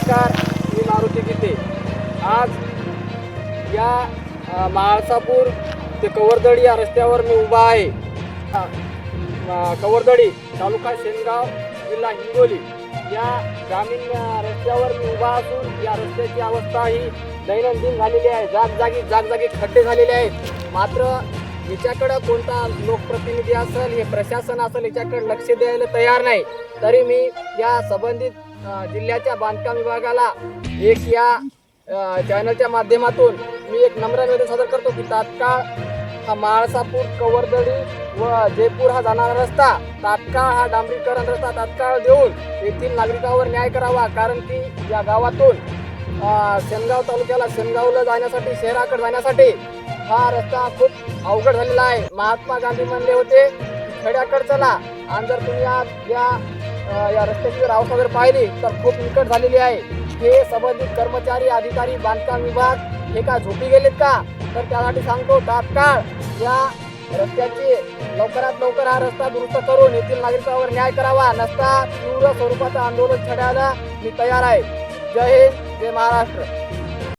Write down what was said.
नमस्कार, मी मारुती गीते. आज या म्हाळसापूर ते कवरदडी या रस्त्यावर मी उभा आहे. कवरदडी तालुका शेनगाव जिल्हा हिंगोली या ग्रामीण रस्त्यावर मी उभा असून या रस्त्याची अवस्था ही दैनंदिन झालेली आहे. जागजागी खड्डे झालेले आहेत. मात्र याच्याकडं कोणता लोकप्रतिनिधी असेल, हे प्रशासन असेल, याच्याकडे लक्ष द्यायला तयार नाही. तरी मी या संबंधित जिल्ह्याच्या बांधकाम विभागाला एक या चॅनलच्या माध्यमातून मी एक नम्र निवेदन सादर करतो की तात्काळ हा म्हाळसापूर कवरदडी व जयपूर हा जाणारा रस्ता तात्काळ हा डांबरीकरण रस्ता तात्काळ देऊन येथील नागरिकांवर न्याय करावा. कारण की या गावातून शेनगाव तालुक्याला शेनगावला जाण्यासाठी, शहराकडे जाण्यासाठी हा रस्ता खूप अवघड झालेला आहे. महात्मा गांधी म्हणले होते खेड्याकडे चला, आणि जर तुम्ही आज या रस्त्याची जर अवस्था जर पाहिली तर खूप निकट झालेली आहे. हे संबंधित कर्मचारी, अधिकारी, बांधकाम विभाग हे का झोपी गेलेत का? तर त्यासाठी सांगतो तात्काळ या रस्त्याची लवकरात लवकर हा रस्ता दुरुस्त करून येथील नागरिकांवर न्याय करावा. नसता तीव्र स्वरूपाचं आंदोलन छेडायला मी तयार आहे. जय हिंद, जय महाराष्ट्र.